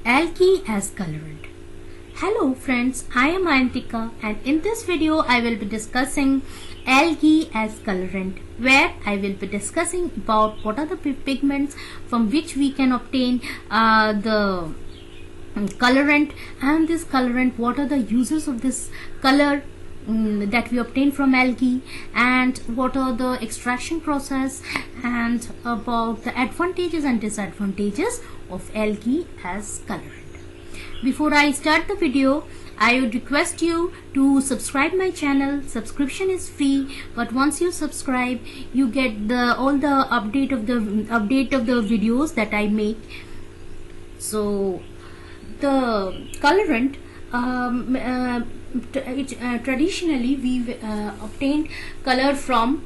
Algae as colorant. Hello friends, I am Ayantika and in this video I will be discussing algae as colorant, where I will be discussing about what are the pigments from which we can obtain the colorant, and this colorant, what are the uses of this color that we obtain from algae, and what are the extraction process, and about the advantages and disadvantages of algae as colorant. Before I start the video, I would request you to subscribe my channel. Subscription is free, but once you subscribe, you get all the update of the videos that I make. So the colorant, traditionally we obtained color from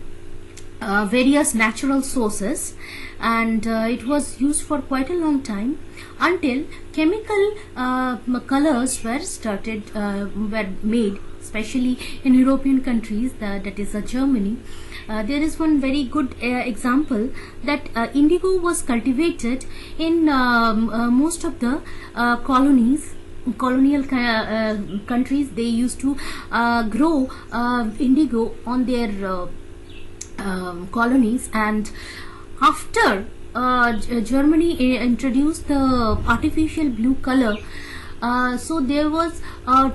various natural sources, and it was used for quite a long time until chemical colors were made, especially in European countries, that is Germany. There is one very good example that indigo was cultivated in most of the colonial countries. They used to grow indigo on their colonies, and after Germany introduced the artificial blue color, so there was a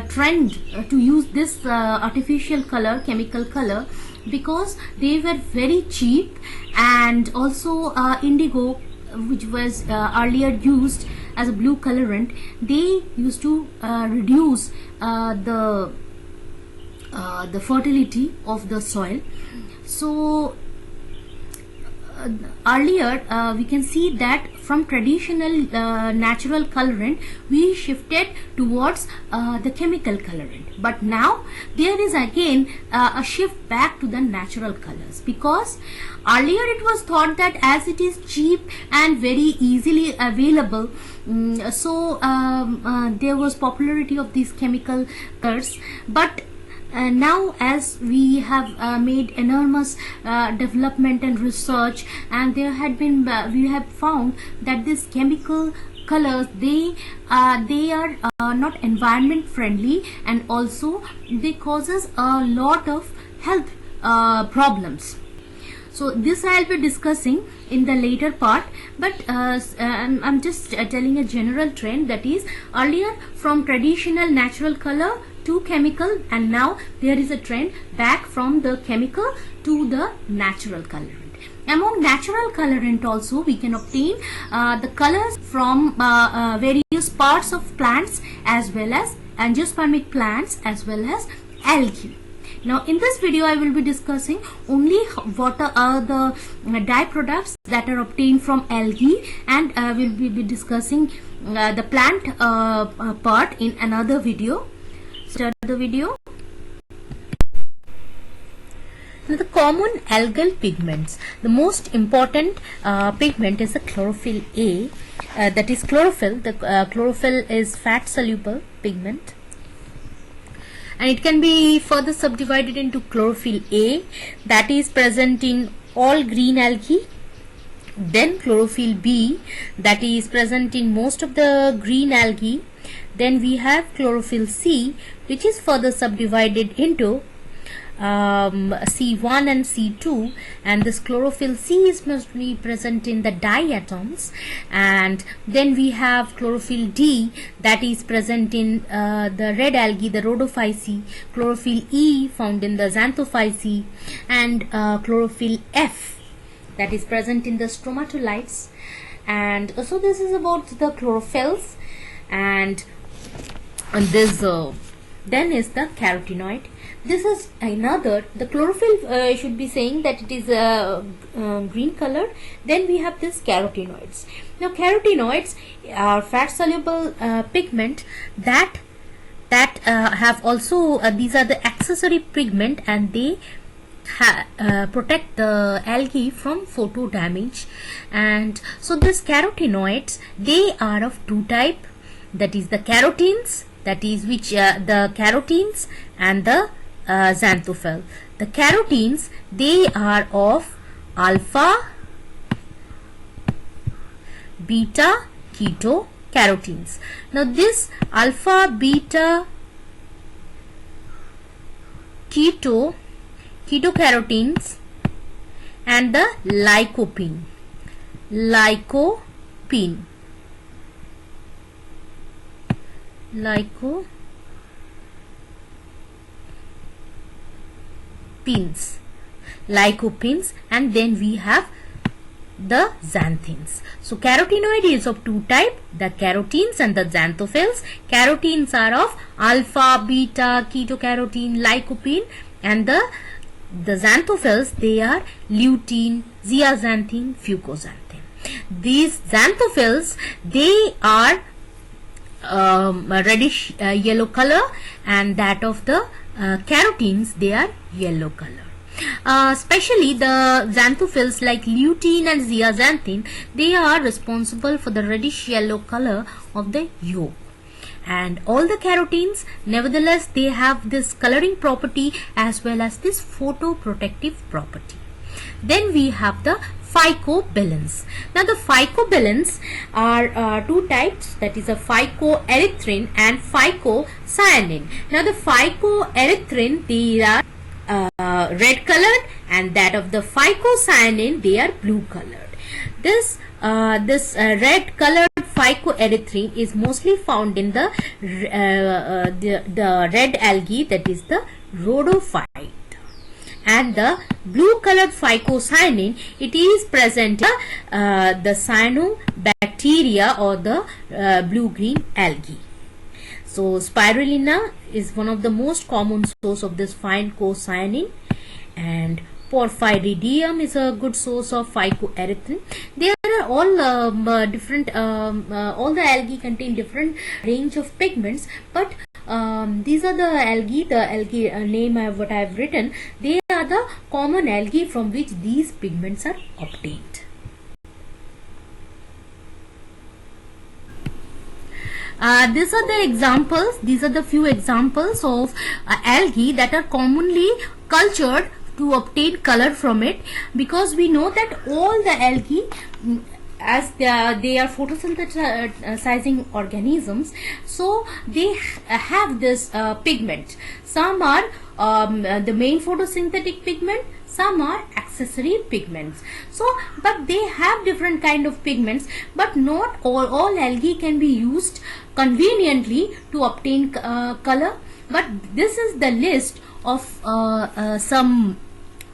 trend to use this artificial color, chemical color, because they were very cheap, and also indigo, which was earlier used as a blue colorant, they used to reduce the fertility of the soil. So earlier we can see that from traditional natural colorant we shifted towards the chemical colorant, but now there is again a shift back to the natural colors, because earlier it was thought that as it is cheap and very easily available, so there was popularity of these chemical colors. But now, as we have made enormous development and research, and there had been we have found that these chemical colors, they are not environment friendly, and also they causes a lot of health problems. So this I will be discussing in the later part, but I'm just telling a general trend, that is earlier from traditional natural color to chemical, and now there is a trend back from the chemical to the natural colorant. Among natural colorant also we can obtain the colors from various parts of plants, as well as angiospermic plants, as well as algae. Now in this video I will be discussing only what are the dye products that are obtained from algae, and we will be discussing the plant part in another video. Start the video. Now, the common algal pigments, the most important pigment is the chlorophyll A, that is chlorophyll. The chlorophyll is fat soluble pigment, and it can be further subdivided into chlorophyll A, that is present in all green algae. Then chlorophyll B, that is present in most of the green algae. Then we have chlorophyll C, which is further subdivided into C1 and C2, and this chlorophyll C is mostly present in the diatoms. And then we have chlorophyll D, that is present in the red algae, the rhodophyceae, chlorophyll E found in the xanthophyceae, and chlorophyll F, that is present in the stromatolites. And so this is about the chlorophylls. And this then is the carotenoid. This is another, the chlorophyll should be saying that it is green color. Then we have this carotenoids. Now carotenoids are fat soluble pigment that have also these are the accessory pigment, and they protect the algae from photo damage. And so these carotenoids, they are of two type, that is the carotenes, that is which the carotenes and the xanthophyll. The carotenes, they are of alpha, beta keto carotenes. Now this alpha, beta, ketocarotenes and the lycopene. Lycopenes, and then we have the xanthines. So carotenoid is of two types, the carotenes and the xanthophylls. Carotenes are of alpha, beta, ketocarotene, lycopene, and the xanthophylls, they are lutein, zeaxanthin, fucoxanthin. These xanthophylls, they are reddish yellow color, and that of the carotenes, they are yellow color. Especially the xanthophylls like lutein and zeaxanthin, they are responsible for the reddish yellow color of the yolk. And all the carotenes, nevertheless, they have this coloring property as well as this photoprotective property. Then we have the phycobilins. Now the phycobilins are two types, that is a phycoerythrin and phycocyanin. Now the phycoerythrin, they are red colored, and that of the phycocyanin, they are blue colored. This red colored phycoerythrin is mostly found in the red algae, that is the rhodophyte. And the blue colored phycocyanin, it is present in the cyanobacteria or the blue-green algae. So spirulina is one of the most common source of this phycocyanin, and porphyridium is a good source of phycoerythrin. They are all different, all the algae contain different range of pigments, but these are the algae name what I have written, they are the common algae from which these pigments are obtained. These are the examples, these are the few examples of algae that are commonly cultured to obtain color from it, because we know that all the algae, as they are photosynthesizing organisms, so they have this pigment. Some are the main photosynthetic pigment, some are accessory pigments. So but they have different kind of pigments, but not all algae can be used conveniently to obtain color. But this is the list of some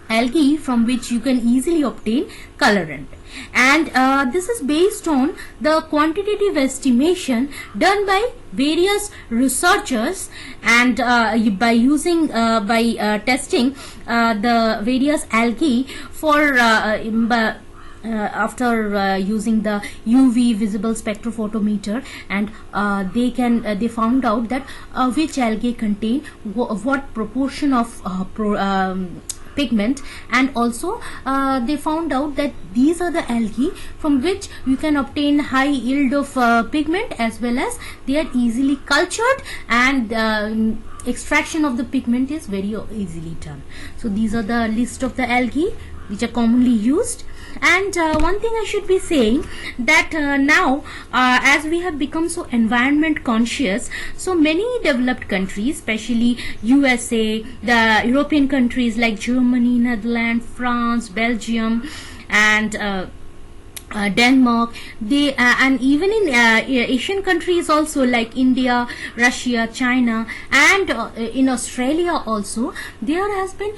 algae from which you can easily obtain colorant, and this is based on the quantitative estimation done by various researchers, and by using testing the various algae for after using the UV visible spectrophotometer, and they found out that which algae contain what proportion of pigment, and also they found out that these are the algae from which you can obtain high yield of pigment, as well as they are easily cultured, and extraction of the pigment is very easily done. So these are the list of the algae which are commonly used. And one thing I should be saying, that now as we have become so environment conscious, so many developed countries, especially USA, the European countries like Germany, Netherlands, France, Belgium, and Denmark, they and even in Asian countries also like India, Russia, China, and in Australia also, there has been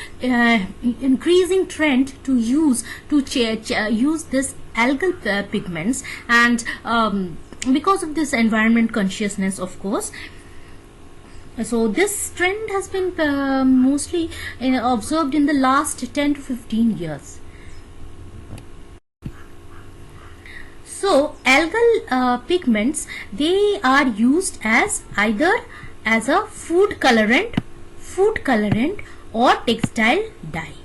increasing trend to use this algal pigments, and because of this environment consciousness, of course. So this trend has been mostly observed in the last 10 to 15 years. So algal pigments, they are used as either as a food colorant or textile dye.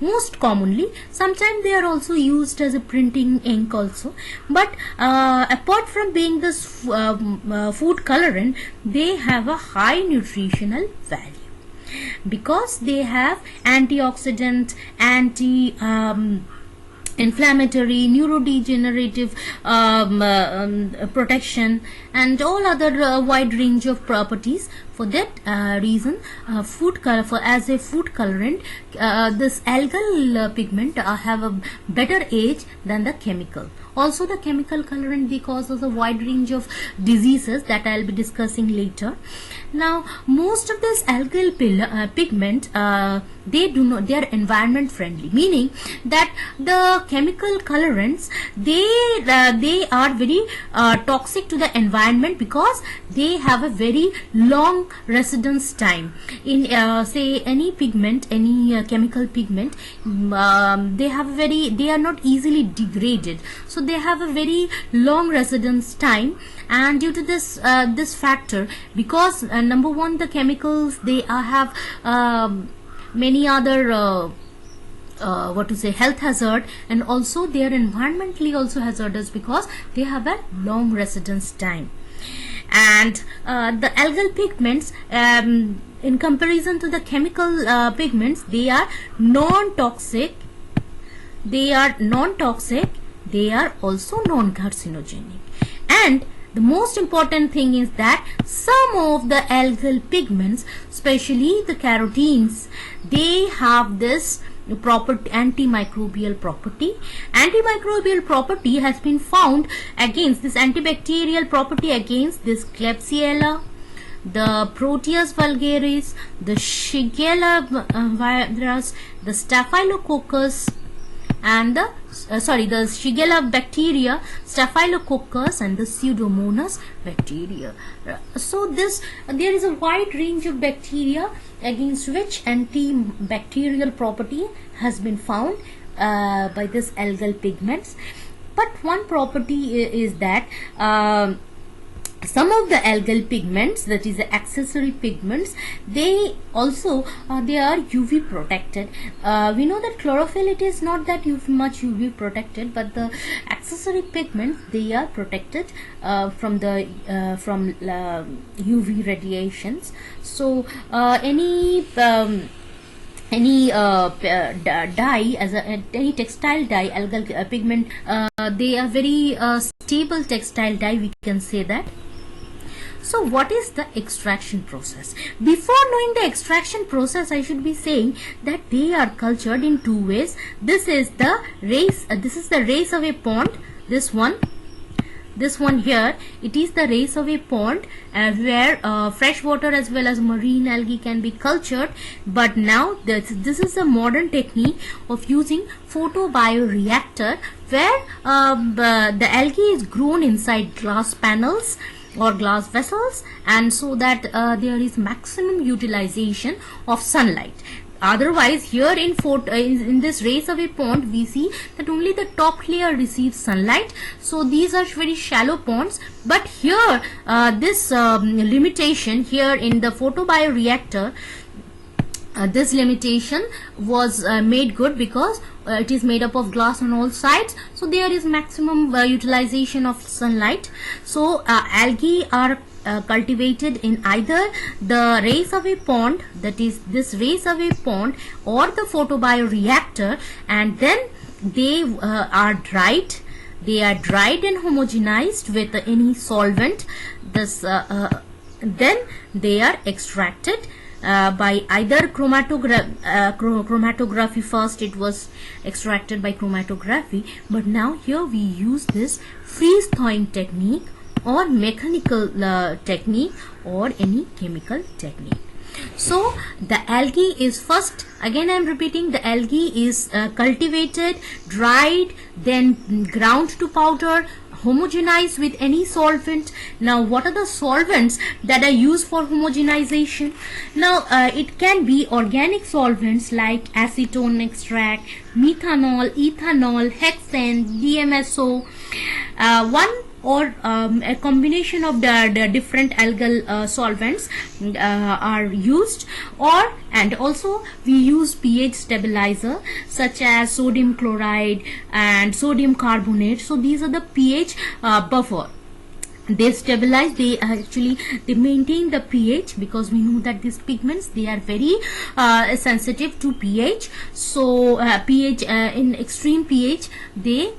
Most commonly, sometimes they are also used as a printing ink also. But apart from being this food colorant, they have a high nutritional value, because they have antioxidant, inflammatory, neurodegenerative protection, and all other wide range of properties. For that reason, food color for as a food colorant, this algal pigment have a better age than the chemical. Also, the chemical colorant, they causes a wide range of diseases that I'll be discussing later. Now, most of this algal pigment, they are environment friendly, meaning that the chemical colorants, they are very toxic to the environment because they have a very long residence time. In say any pigment, any chemical pigment, they are not easily degraded, so they have a very long residence time. And due to this factor, because number one, the chemicals, they have many other health hazard, and also they are environmentally also hazardous because they have a long residence time. And the algal pigments, in comparison to the chemical pigments, they are non-toxic, they are also non-carcinogenic. And the most important thing is that some of the algal pigments, especially the carotenes, they have this antimicrobial property. Antimicrobial property has been found against this antibacterial property against this Klebsiella, the Proteus vulgaris, the Shigella virus, the Staphylococcus, and the Shigella bacteria, Staphylococcus, and the Pseudomonas bacteria. So there is a wide range of bacteria against which antibacterial property has been found by this algal pigments. But one property is that some of the algal pigments, that is the accessory pigments, they also they are UV protected. We know that chlorophyll, it is not that much UV protected, but the accessory pigments, they are protected from UV radiations. So any dye, as any textile dye, algal pigment, they are very stable textile dye, we can say that. So what is the extraction process? Before knowing the extraction process, I should be saying that they are cultured in two ways. This is the race of a pond. This one here, it is the race of a pond where fresh water as well as marine algae can be cultured. But now this is a modern technique of using photobioreactor, where the algae is grown inside glass panels or glass vessels, and so that there is maximum utilization of sunlight. Otherwise, here in this race of a pond, we see that only the top layer receives sunlight. So these are very shallow ponds. But here, this limitation here in the photobioreactor, this limitation was made good because it is made up of glass on all sides, so there is maximum utilization of sunlight. So algae are cultivated in either the race of a pond, that is this race of a pond, or the photobioreactor, and then they are dried. They are dried and homogenized with any solvent. Then they are extracted by either chromatography. First it was extracted by chromatography, but now here we use this freeze thawing technique or mechanical technique or any chemical technique. So the algae is first, again I am repeating, the algae is cultivated, dried, then ground to powder, homogenized with any solvent. Now what are the solvents that are used for homogenization? Now it can be organic solvents like acetone extract, methanol, ethanol, hexane, DMSO, or a combination of the different algal solvents are used, and also we use pH stabilizer such as sodium chloride and sodium carbonate. So these are the pH buffer. they stabilize, they actually they maintain the pH, because we know that these pigments, they are very sensitive to pH. So pH, in extreme pH, they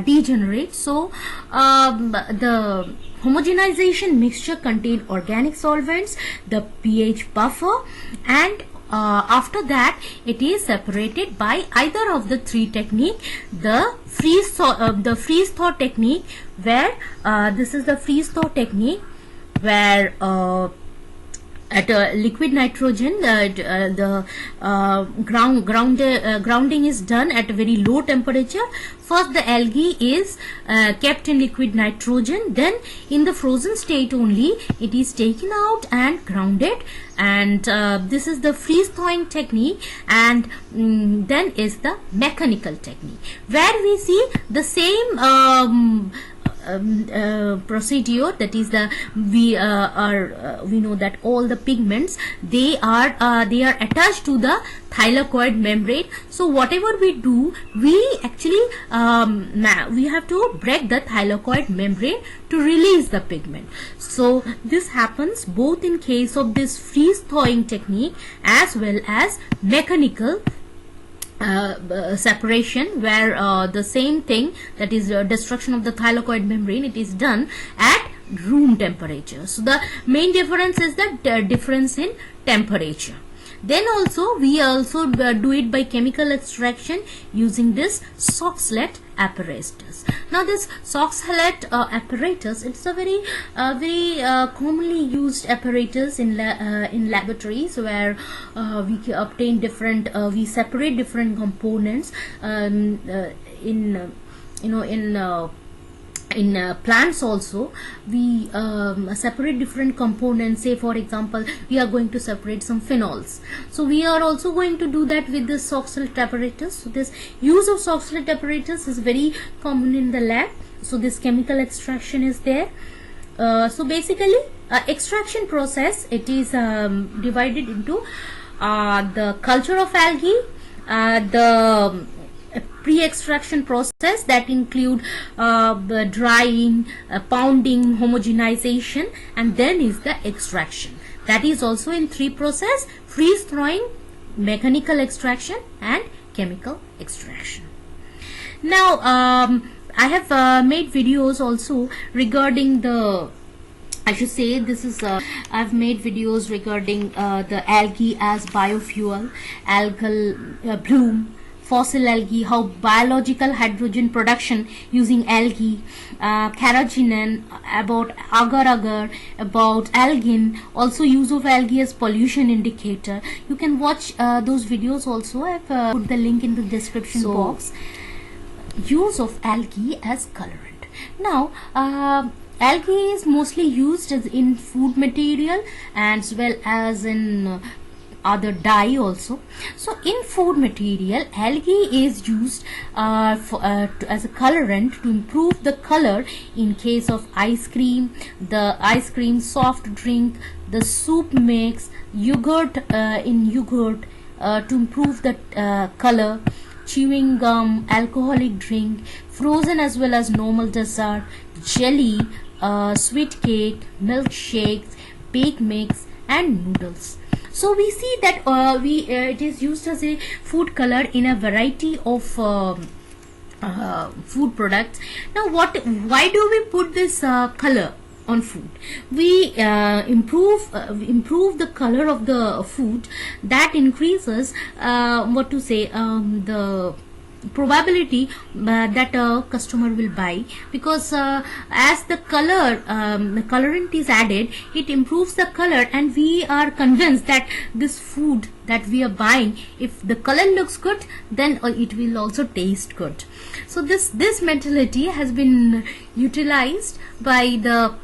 degenerate. So the homogenization mixture contain organic solvents, the pH buffer, and after that it is separated by either of the three technique. The freeze thaw technique, where this is the freeze thaw technique, where at liquid nitrogen, the grounding is done at a very low temperature. First the algae is kept in liquid nitrogen, then in the frozen state only it is taken out and grounded, and this is the freeze thawing technique. And then is the mechanical technique, where we see the same procedure, that is the we know that all the pigments, they are attached to the thylakoid membrane. So whatever we do, we actually we have to break the thylakoid membrane to release the pigment. So this happens both in case of this freeze thawing technique as well as mechanical separation, where the same thing, that is destruction of the thylakoid membrane, it is done at room temperature. So the main difference is the difference in temperature. Then also we also do it by chemical extraction using this Soxhlet apparatus. Now this Soxhlet apparatus, it's a very commonly used apparatus in laboratories, where we obtain different we separate different components in plants also. We separate different components. Say for example, we are going to separate some phenols, so we are also going to do that with this Soxhlet apparatus. So this use of Soxhlet apparatus is very common in the lab. So this chemical extraction is there. So basically extraction process, it is divided into the culture of algae, the pre-extraction process, that include drying, pounding, homogenization, and then is the extraction. That is also in three process: freeze thawing, mechanical extraction, and chemical extraction. Now I have made videos also regarding the, I should say this is I've made videos regarding the algae as biofuel, algal bloom, fossil algae, how biological hydrogen production using algae, carrageenan, about agar-agar, about algin, also use of algae as pollution indicator. You can watch those videos also. I've put the link in the description box. Use of algae as colorant. Now algae is mostly used as in food material as well as in other dye also. So in food material, algae is used as a colorant to improve the color in case of ice cream, the ice cream, soft drink, the soup mix, yogurt, in yogurt, to improve the color, chewing gum, alcoholic drink, frozen as well as normal dessert, jelly, sweet cake, milkshakes, baked mix, and noodles. So we see that it is used as a food color in a variety of food products. Now why do we put this color on food? We improve the color of the food. That increases the probability that a customer will buy, because as the colorant is added, it improves the color, and we are convinced that this food that we are buying, if the color looks good, then it will also taste good. So this mentality has been utilized by the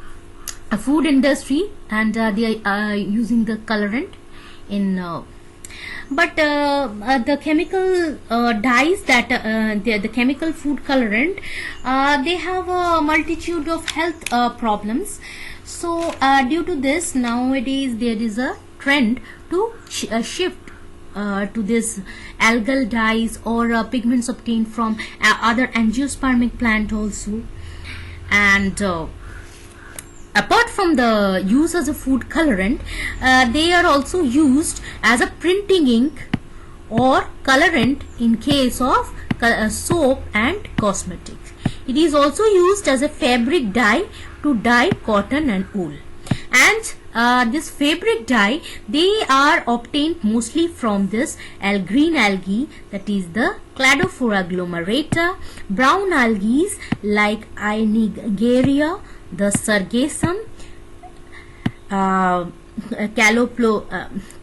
food industry, and they are using the colorant in but the chemical dyes, that the chemical food colorant, they have a multitude of health problems. So due to this, nowadays there is a trend to shift to this algal dyes or pigments obtained from other angiospermic plant also. And Apart from the use as a food colorant, they are also used as a printing ink or colorant in case of soap and cosmetics. It is also used as a fabric dye to dye cotton and wool. And this fabric dye, they are obtained mostly from this green algae, that is the Cladophora glomerata, brown algae like Aenigeria, the Sargassum,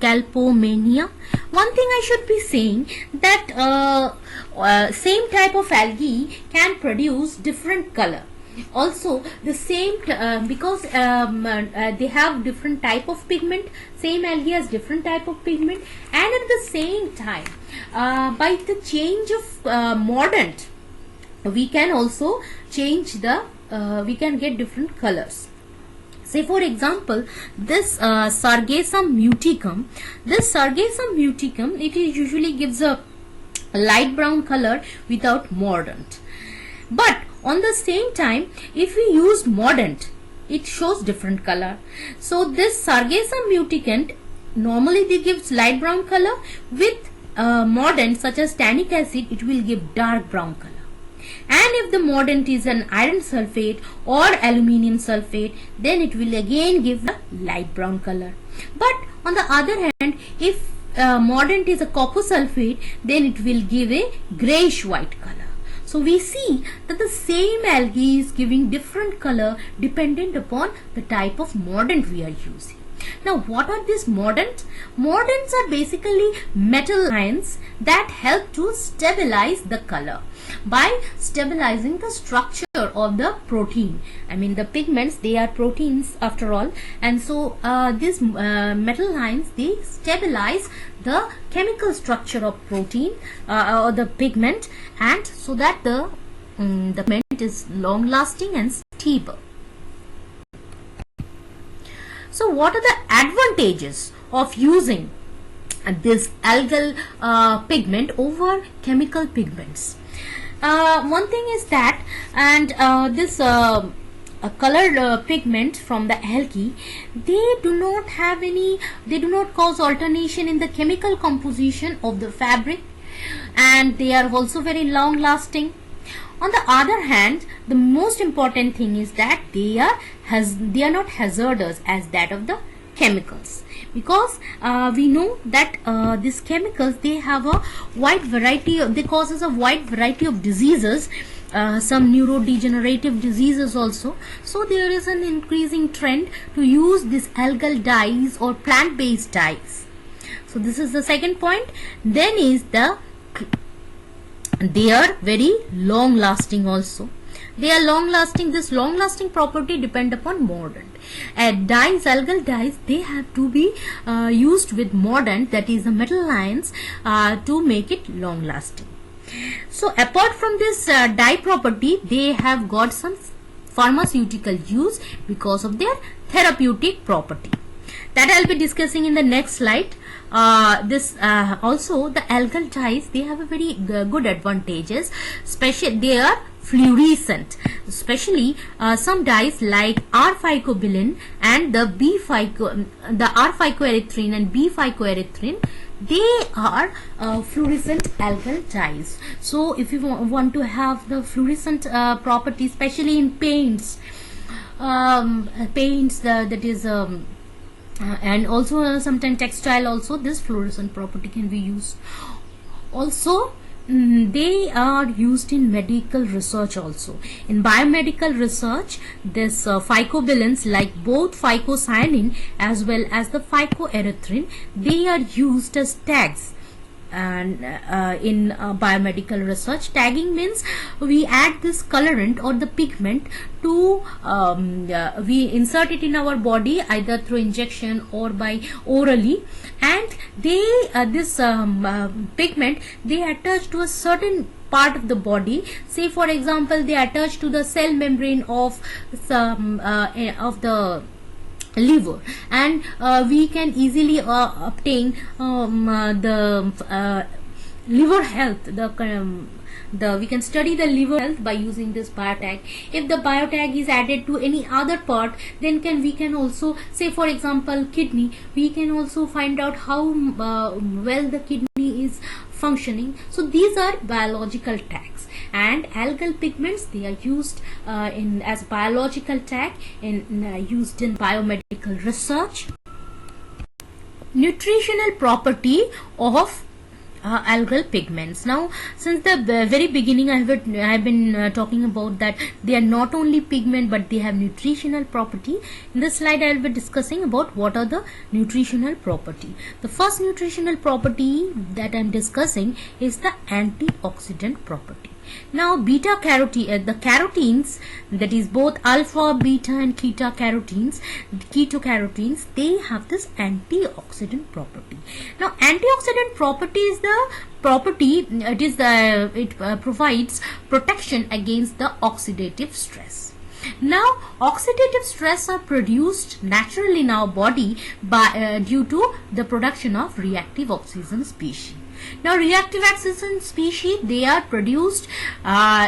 Calpomania. One thing I should be saying that same type of algae can produce different color. Also the same because they have different type of pigment, same algae has different type of pigment, and at the same time by the change of mordant we can also change the we can get different colors. Say for example, this Sargassum muticum, it is usually gives a light brown color without mordant. But on the same time, if we use mordant, it shows different color. So this Sargassum muticant normally they gives light brown color. With mordant such as tannic acid, it will give dark brown color. And if the mordant is an iron sulfate or aluminium sulfate, then it will again give a light brown color. But on the other hand, if mordant is a copper sulfate, then it will give a grayish white color. So we see that the same algae is giving different color dependent upon the type of mordant we are using. Now what are these mordants? Mordants are basically metal ions that help to stabilize the color by stabilizing the structure of the protein. I mean the pigments, they are proteins after all, and so these metal ions, they stabilize the chemical structure of protein or the pigment, and so that the pigment is long lasting and stable. So what are the advantages of using this algal pigment over chemical pigments? One thing is that, and this colored pigment from the algae, they do not cause alternation in the chemical composition of the fabric, and they are also very long lasting. On the other hand, the most important thing is that they are not hazardous as that of the chemicals, because we know that these chemicals, they have a wide variety of, they causes a wide variety of diseases, some neurodegenerative diseases also. So there is an increasing trend to use these algal dyes or plant-based dyes. So this is the second point. Then is they are very long lasting also. They are long lasting. This long lasting property depend upon mordant. Dyes, algal dyes, they have to be used with mordant, that is the metal ions, to make it long lasting. So apart from this dye property, they have got some pharmaceutical use because of their therapeutic property. That I'll be discussing in the next slide. Also the algal dyes, they have a very good advantages, especially they are fluorescent, especially some dyes like R-phycobilin and the R-phycoerythrin and B-phycoerythrin, they are fluorescent algal dyes. So if you want to have the fluorescent property, especially in paints, that is and also sometimes textile also, this fluorescent property can be used. Also they are used in medical research also. In biomedical research, this phycobilins like both phycocyanin as well as the phycoerythrin, they are used as tags. And in biomedical research, tagging means we add this colorant or the pigment to we insert it in our body either through injection or by orally, and they this pigment, they attach to a certain part of the body. Say for example, they attach to the cell membrane of some of the liver, and we can easily obtain the liver health, the we can study the liver health by using this biotag. If the biotag is added to any other part, then we can also say, for example, kidney, we can also find out how well the kidney is functioning. So these are biological tags, and algal pigments, they are used as biological tag used in biomedical research. Nutritional property of algal pigments. Now, since the very beginning, I have been talking about that they are not only pigment but they have nutritional property. In this slide, I will be discussing about what are the nutritional property. The first nutritional property that I am discussing is the antioxidant property. Now, beta carotene, the carotenes, that is both alpha, beta and ketocaratenes, they have this antioxidant property. Now, antioxidant property is the property, it provides protection against the oxidative stress. Now, oxidative stress are produced naturally in our body due to the production of reactive oxygen species. Now, reactive oxygen species, they are produced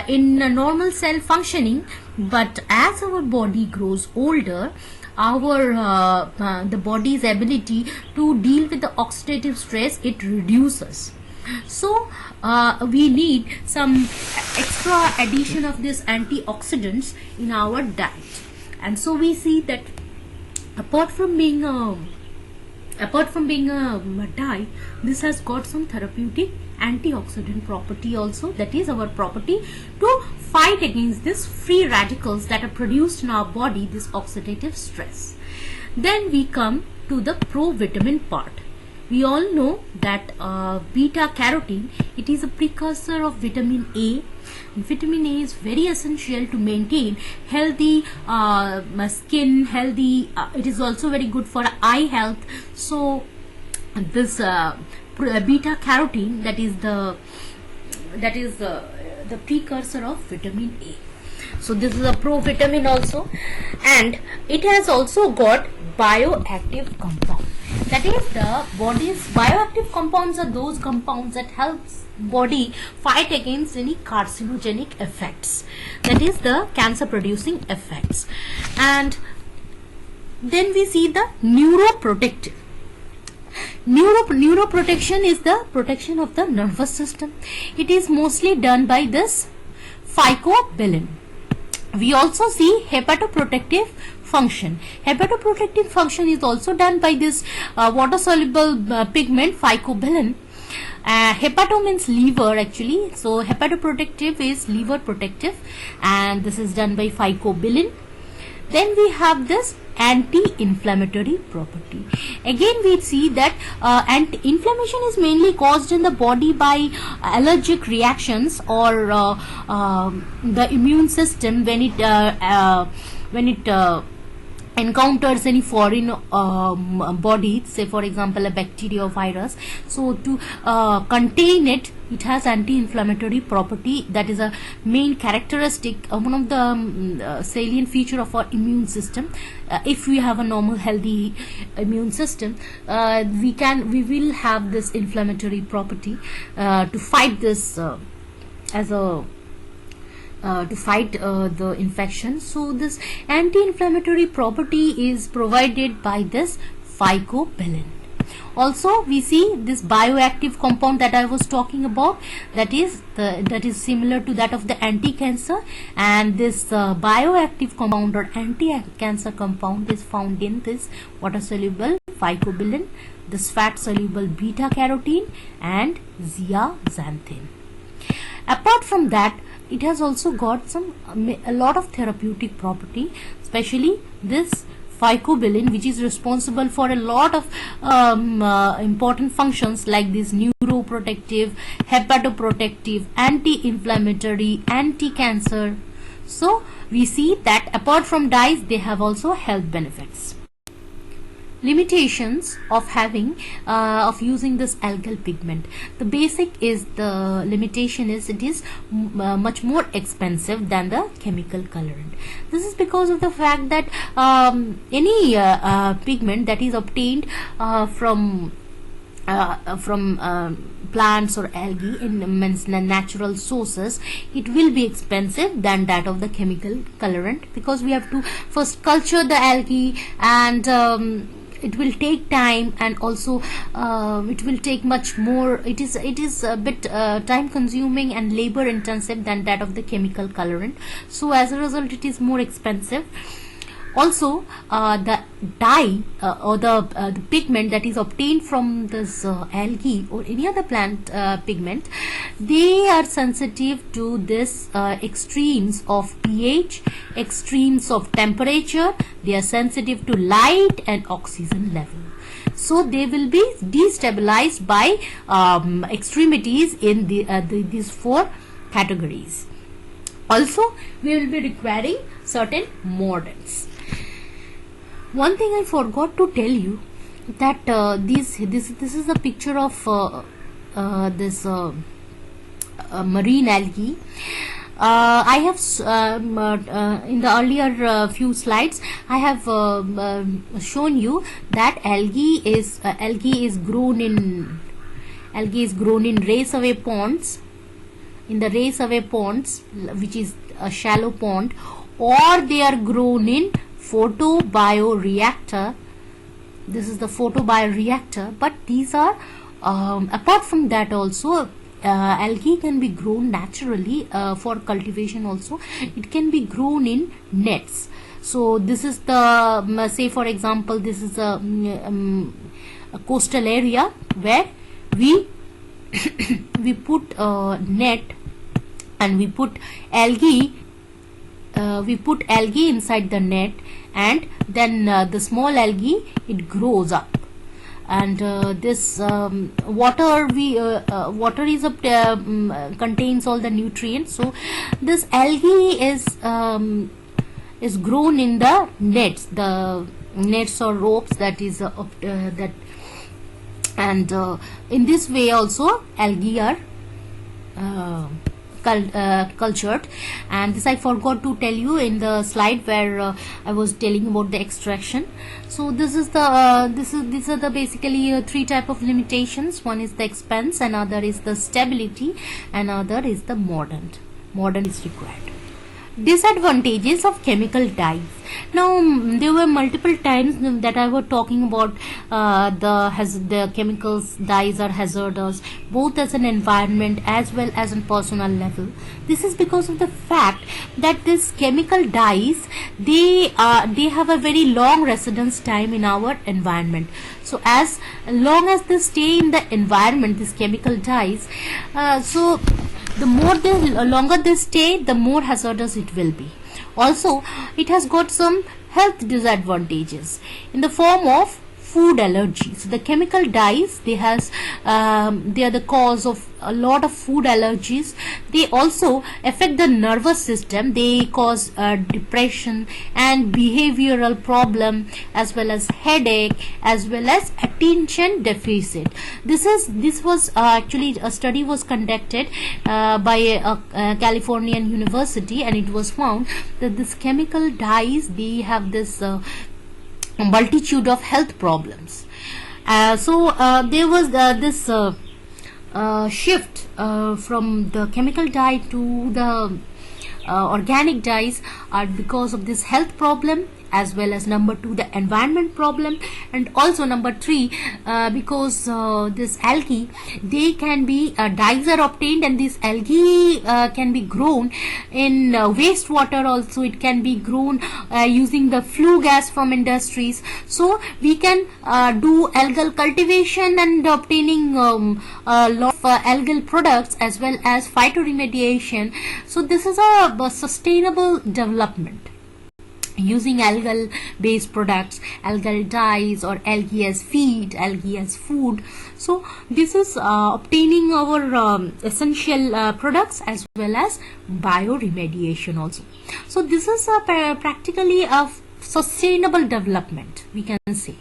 in normal cell functioning, but as our body grows older, the body's ability to deal with the oxidative stress, it reduces. So we need some extra addition of these antioxidants in our diet, and so we see that apart from being a dye, this has got some therapeutic antioxidant property also. That is our property to fight against these free radicals that are produced in our body, this oxidative stress. Then we come to the provitamin part. We all know that beta carotene, it is a precursor of vitamin A. Vitamin A is very essential to maintain healthy skin, it is also very good for eye health. So this beta carotene, that is the precursor of vitamin A. So this is a provitamin also, and it has also got bioactive compound. That is, the body's bioactive compounds are those compounds that helps body fight against any carcinogenic effects, that is the cancer producing effects. And then we see the neuroprotective. Neuroprotection is the protection of the nervous system. It is mostly done by this phycobilin. We also see hepatoprotective function. Hepatoprotective function is also done by this water soluble pigment phycobilin. Hepato means liver actually, so hepatoprotective is liver protective, and this is done by phycobilin. Then we have this anti-inflammatory property. Again, we see that inflammation is mainly caused in the body by allergic reactions or the immune system when it encounters any foreign body, say for example a bacteria or virus. So to contain it, it has anti-inflammatory property. That is a main characteristic, one of the salient feature of our immune system. If we have a normal healthy immune system, we will have this inflammatory property to fight this to fight the infection. So this anti-inflammatory property is provided by this phycobilin. Also, we see this bioactive compound that I was talking about, that is similar to that of the anti-cancer, and this bioactive compound or anti-cancer compound is found in this water soluble phycobilin, this fat soluble beta carotene and zeaxanthin. Apart from that, it has also got a lot of therapeutic property, especially this phycobilin, which is responsible for a lot of important functions like this neuroprotective, hepatoprotective, anti-inflammatory, anti-cancer. So we see that apart from dyes, they have also health benefits. Limitations of using this algal pigment. The basic is the limitation is it is much more expensive than the chemical colorant. This is because of the fact that any pigment that is obtained from plants or algae in natural sources, it will be expensive than that of the chemical colorant, because we have to first culture the algae, and it will take time, and also it will take much more, it is a bit time consuming and labor intensive than that of the chemical colorant. So as a result, it is more expensive. Also, the dye or the pigment that is obtained from this algae or any other plant pigment, they are sensitive to this extremes of pH, extremes of temperature. They are sensitive to light and oxygen level. So they will be destabilized by extremities in these four categories. Also, we will be requiring certain mordants. One thing I forgot to tell you, that this is a picture of this marine algae. I have in the earlier few slides I have shown you that algae is grown in race away ponds, in the race away ponds, which is a shallow pond, or they are grown in photobioreactor. This is the photobioreactor. But these are apart from that also, algae can be grown naturally for cultivation also. It can be grown in nets. So this is the say for example, this is a coastal area where we we put net, and we put algae inside the net, and then the small algae, it grows up, and this water is contains all the nutrients. So this algae is grown in the nets or ropes, that is that, and in this way also algae are cultured. And this I forgot to tell you in the slide where I was telling about the extraction. So this is the these are the basically three type of limitations. One is the expense, another is the stability, another is the mordant is required. Disadvantages of chemical dyes. Now there were multiple times that I was talking about the chemicals dyes are hazardous, both as an environment as well as on personal level. This is because of the fact that these chemical dyes, they have a very long residence time in our environment. So as long as they stay in the environment, these chemical dyes, so the longer they stay, the more hazardous it will be. Also, it has got some health disadvantages in the form of food allergies. So the chemical dyes, they are the cause of a lot of food allergies. They also affect the nervous system. They cause depression and behavioral problem, as well as headache, as well as attention deficit. This was actually a study was conducted by a Californian university, and it was found that this chemical dyes, they have this multitude of health problems. So there was this shift from the chemical dye to the organic dyes are because of this health problem, as well as number 2, the environment problem, and also number 3, because this algae, they can be dyes are obtained, and this algae can be grown in wastewater also. It can be grown using the flue gas from industries. So we can do algal cultivation and obtaining a lot of algal products, as well as phytoremediation. So this is a sustainable development, using algal based products, algal dyes, or algae as feed, algae as food. So this is obtaining our essential products, as well as bioremediation also. So this is practically a sustainable development, we can say.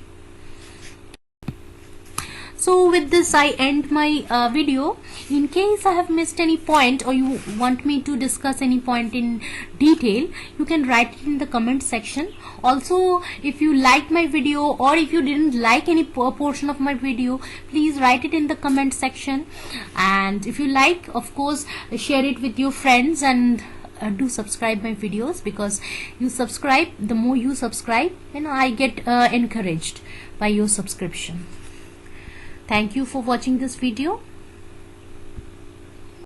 So with this I end my video. In case I have missed any point or you want me to discuss any point in detail, you can write it in the comment section. Also, if you liked my video or if you didn't like any portion of my video, please write it in the comment section. And if you like, of course, share it with your friends, and do subscribe my videos, because you subscribe, the more you subscribe, I get encouraged by your subscription. Thank you for watching this video.